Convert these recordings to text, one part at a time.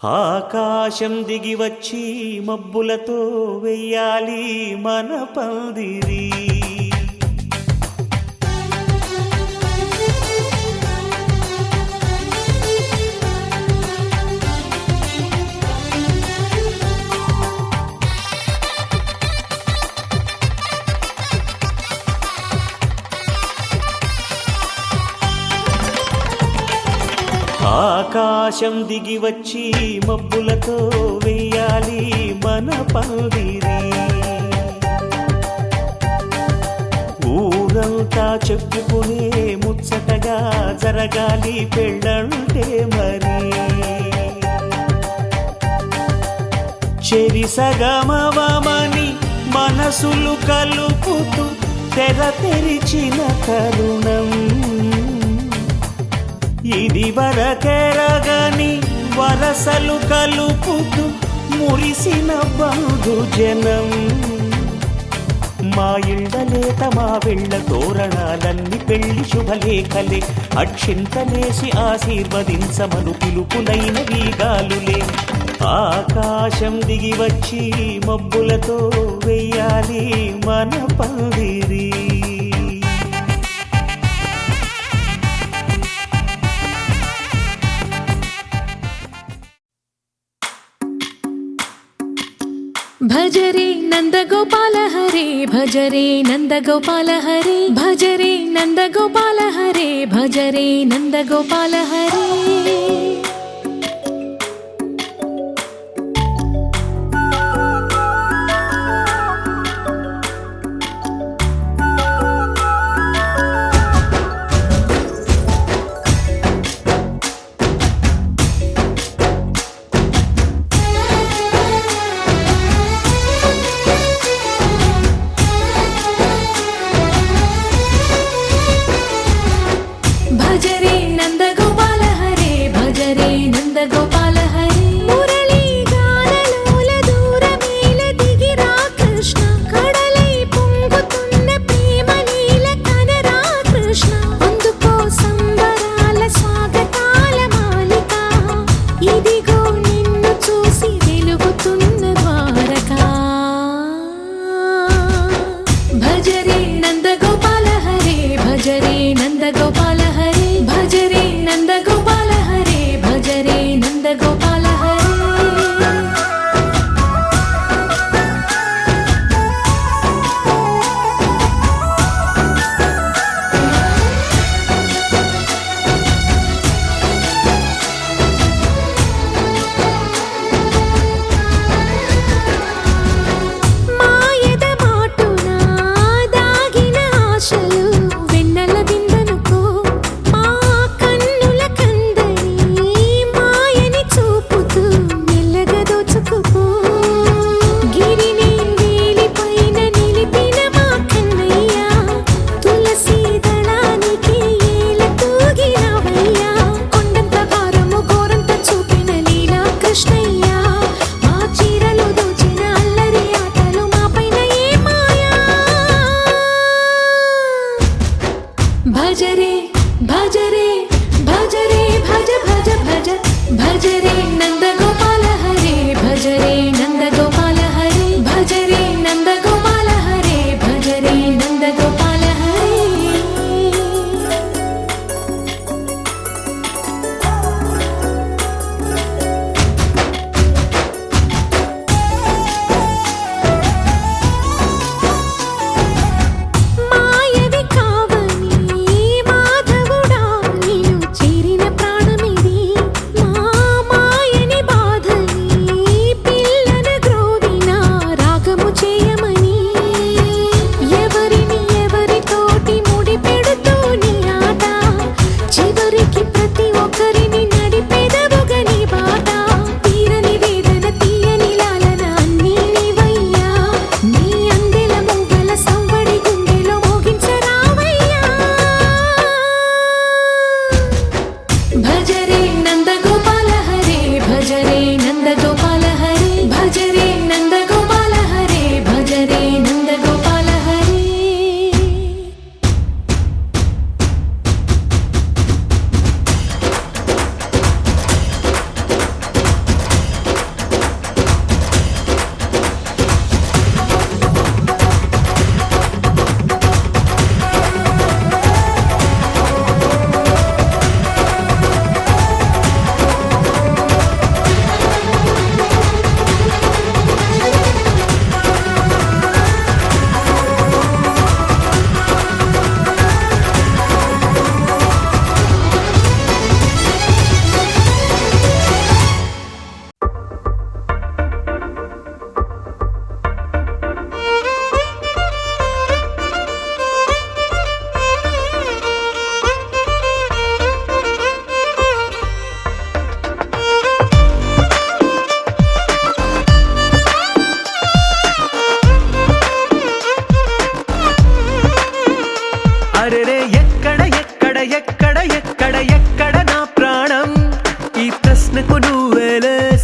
ఆకాశం దిగి వచ్చి మబ్బులతో వెయ్యాలి మన పందిరి. ఆకాశం దిగి వచ్చి మబ్బులతో వెయ్యాలి మన పందిరి. ఊరంతా చెప్పుకునే ముచ్చటగా జరగాలి పెళ్ళంటే మరి. చెరిసగమవమని మనసులు కలుపుతూ తెర తెరిచిన తరుణం ఇది వరకెరగని వరసలు కలుపుతూ మురిసిన బంధుజనం. మా ఇళ్ళలేత మా వెళ్ళ తోరణాలన్నీ పెళ్లి శుభలేఖలే. అక్షింతలేసి ఆశీర్వదించమను పిలుపులైన వీగాలులే. ఆకాశం దిగి వచ్చి మబ్బులతో వెయ్యాలి మన పందిరి. భజరే నందగోపాల హరే భజరే నందగోపాల హరే భజరే నందగోపాల హరే భజరే నందగోపాల హరే. భజరే నందగోపాల హరే భజరే నందగోపాల హరే. మురళీ గానలోల దూరమేల దిగిరా కృష్ణ. కడలై పొంగుతున్న ప్రేమ నీల కనరా కృష్ణ. అందుకో సంబరాల స్వాగతాల మాలిక. ఇదిగో నిన్ను చూసి వెలుగుతున్న ద్వారకా. భజరే నందగోపాల హరే భజరే నందగోపాల హరే భజరే నందగోపాల హరే భజరే నందగోపాల హరే. మాయద మాటున దాగిన ఆశలు వెన్నెల విందనుకో. మా కన్నుల కందని మాయని చూపుతూ మెల్లగా దోచుకుపో. గిరిని వేలిపైన నిలిపిన మా కన్నయ్య. తులసి దళానికి ఏల తూగినవయ్యా. కొండంత భారము గోరంత చూపిన లీలా కృష్ణయ్య. మా చీరలు దోచిన అల్లరి ఆటలు మాపైన ఏ మాయా. భజరే భజరే భజరే భజ భజ భజ భజరే నందగోపాల హరే భజరే నందగోపాల హరే భజరే నందగోపాల హరే భజరే నందగోపాల హరే. మాయవి కావని మాధవుడా నిన్ను చేరిన ప్రాణమిది. మా మాయని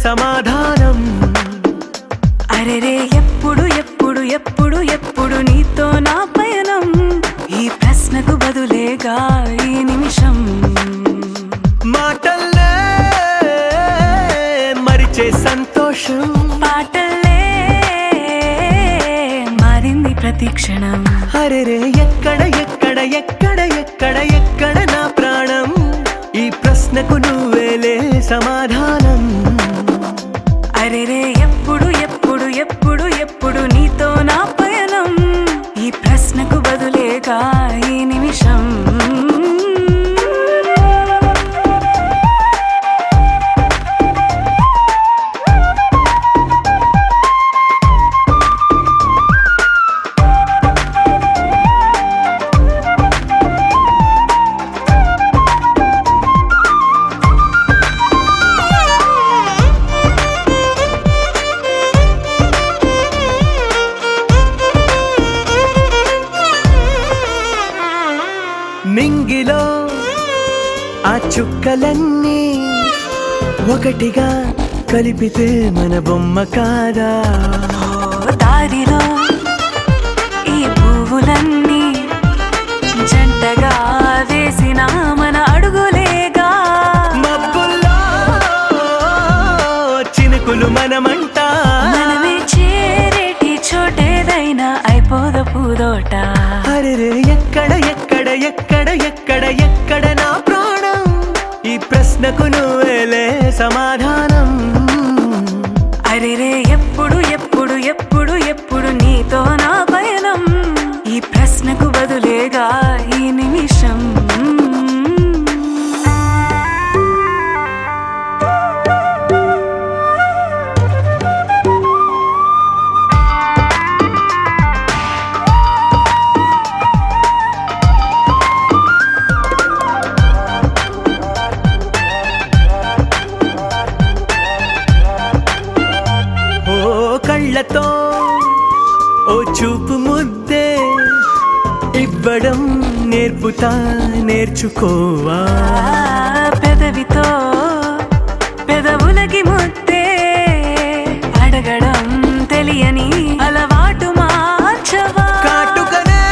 సమాధానం. అరెరే ఎప్పుడు ఎప్పుడు ఎప్పుడు ఎప్పుడు నీతో నా పయనం, ఈ ప్రశ్నకు బదులేగా ఈ నిమిషం. మాటల్లే మరిచే సంతోషం, పాటల్లే మారింది ప్రతి క్షణం. అరెరే ఎక్కడ ఎక్కడ ఎక్కడ ఎక్కడ ఎక్కడ నా ప్రాణం, ఈ ప్రశ్నకు నువ్వేలే సమాధానం. అరెరే ఎప్పుడు ఎప్పుడు ఎప్పుడు ఎప్పుడు నీతో నా పయనం, ఈ ప్రశ్నకు బదులేగా ఈ నిమిషం. మింగిలో ఆ చుక్కలన్నీ ఒకటిగా కలిపితే మన బొమ్మ కాదా. దారిలో ఈ పువ్వులన్నీ జంటగా వేసిన మన అడుగులేగా. మబ్బుల్లో చినుకులు మనమంట, మనమే చేరేటి చోటేదైనా అయిపోద పూదోట. అరెరే ఎక్కడ ఎక్కడ ఎక్కడ ఎక్కడ ఎక్కడ నా ప్రాణం, ఈ ప్రశ్నకు నువ్వేలే సమాధానం. అరెరే ఎప్పుడు ఎప్పుడు ఎప్పుడు ఎప్పుడు నీతో నా పయనం, ఈ ప్రశ్నకు బదులేగా ఈ నిమిషం. కళ్ళతో ఓ చూపు ముద్దే ఇవ్వడం నేర్పుతా, నేర్చుకోవా. పెదవితో పెదవులకి ముద్దే అడగడం తెలియని అలవాటు మార్చవా. కాటుకనే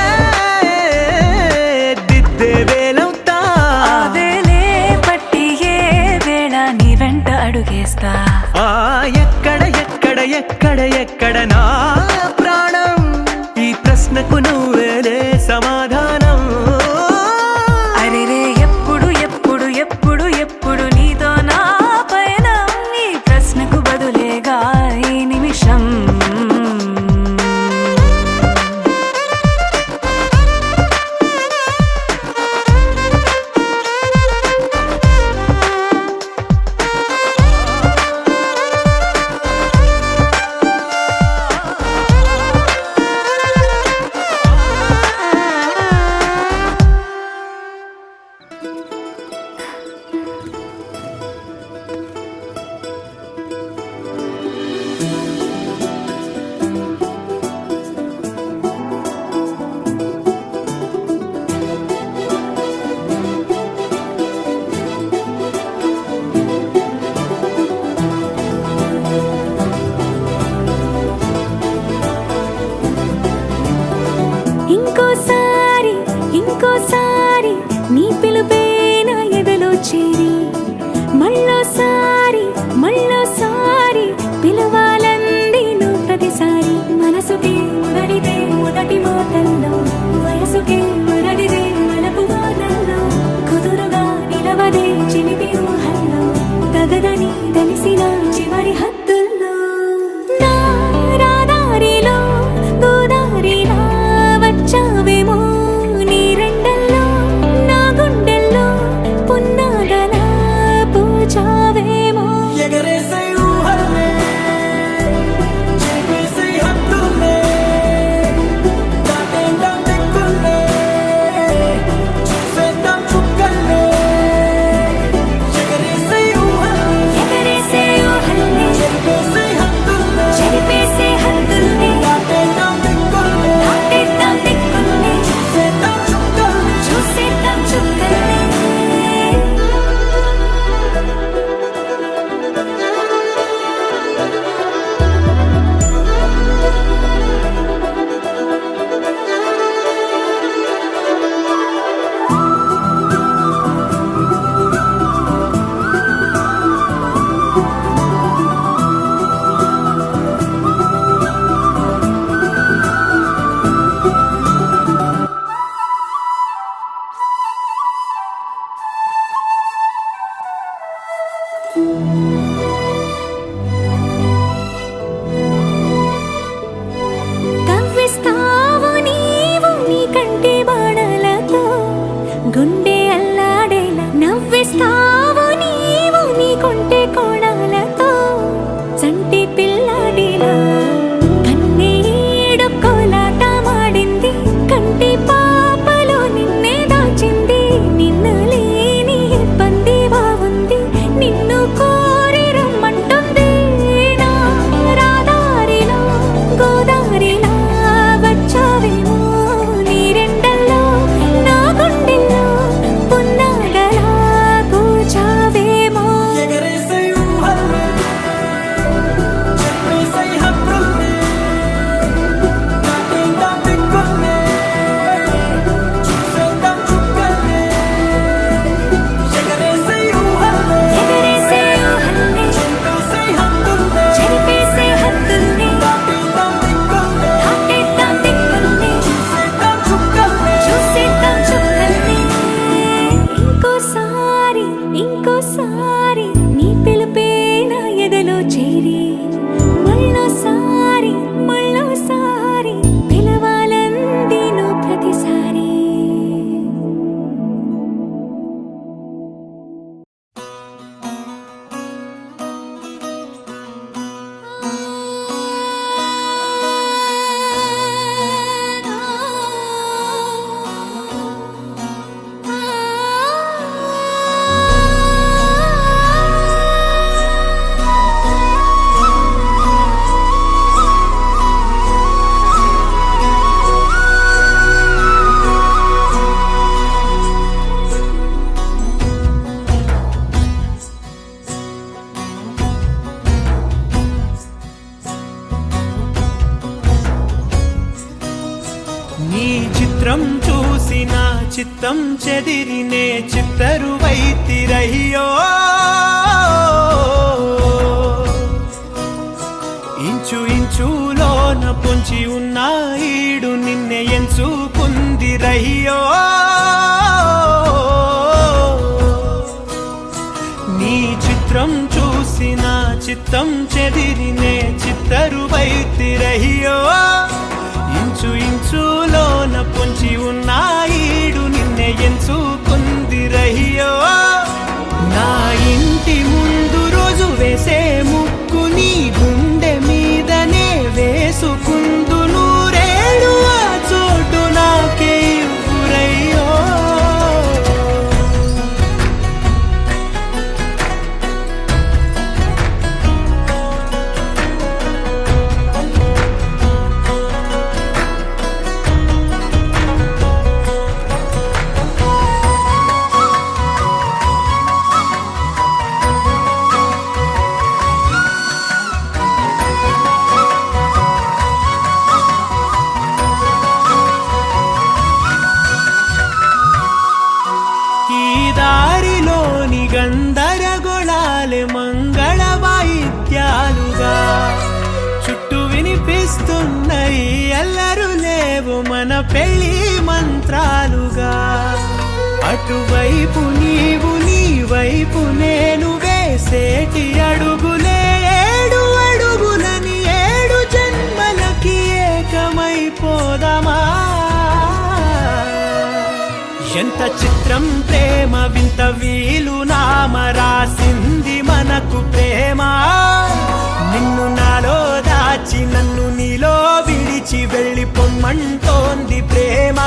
దిద్దే వేలవుతా, ఆ వేలే పట్టి ఏ వేళ నీ వెంట అడుగేస్తా. ఎక్కడ ఎక్కడ ఎక్కడ ఎక్కడ నా ప్రాణం, ఈ ప్రశ్నకు నువ్వేలే సమాధానం. అరెరే ఎప్పుడు ఎప్పుడు ఎప్పుడు ఎప్పుడు నీతో నా పయనం, ఈ ప్రశ్నకు బదులేగా ఈ నిమిషం. ఇంకోసారి ఇంకోసారి నీ పిలుపే నా ఎదలో చేరి, మళ్ళోసారి మళ్ళోసారి పిలవాలంది నువ్వు ప్రతిసారి. మనసుకి మురడిదే మొదటి మాటల్లో, వయసుకి మురడిదే మలపు వానల్లో, కుదురుగా నిలవదే చిలిపి ఊహల్లో, తగదని తెలిసిన చివరి హద్దుల్లో. నా రాదారిలో గోదారిలా వచ్చావేమో, నీ రెండల్లో నా గుండెల్లో పున్నాగలా పూచావేమో. ఎగరేసే ఊహల్లే, చెప్పేసే హద్దుల్లే, దాటేద్దాం దిక్కుల్లే, చూసేద్దాం చుక్కల్లే. ఎగరేసే ఊహల్లే, ఎగరేసే ఊహల్లే, చిత్రం చూసిన చిత్తం చెదిరినే చిత్తరువైతిరయ్యో ఇంచు ఇంచులోన పొంచి ఉన్న ఈడు నిన్నే ఎంచుకుందిరయ్యో నీ చిత్రం చూసిన చిత్తం చెదిరినే చిత్తరువైతిరయ్యో ఇంచు ఇంచులోన పొంచి ఉన్న ఈడు నిన్నే ఎంచుకుందిరయ్యో నా ఇంటి ముందు రోజు వేసే ముక్కు నీ గుండె మీదనే వేసుకుందు నూరేడు ఆ చోటు నాకే ఇవ్వురయ్యో ఈ దారిలోని గందరగోళాలే మంగళ వాయిద్యాలుగా చుట్టూ వినిపిస్తున్నాయి అల్లరు లేవు మన పెళ్లి మంత్రాలుగా అటువైపు నీవు నీ వైపు నేను వేసేటి అడుగులే ఏడు అడుగులని ఏడు జన్మలకి ఏకమైపోదామా ఎంత చిత్రం ప్రేమ వింత వీలు నామ రాసింది మనకు ప్రేమ నిన్ను నాలో దాచి నన్ను నీలో విడిచి వెళ్ళి పొమ్మంటోంది ప్రేమ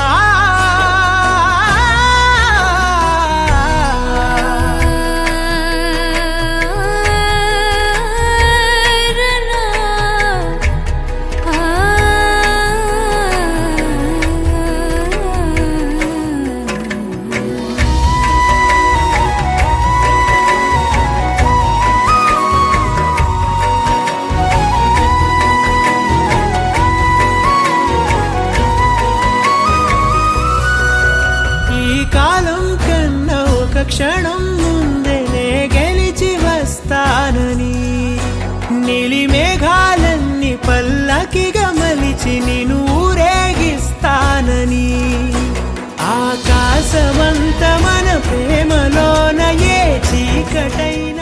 కాలం కన్నా ఒక క్షణం ముందేనే గెలిచి వస్తానని నీలి మేఘాలన్నీ పల్లకిగా మలిచి నిన్ను ఊరేగిస్తానని ఆకాశమంత మన ప్రేమలోన ఏ చీకటైన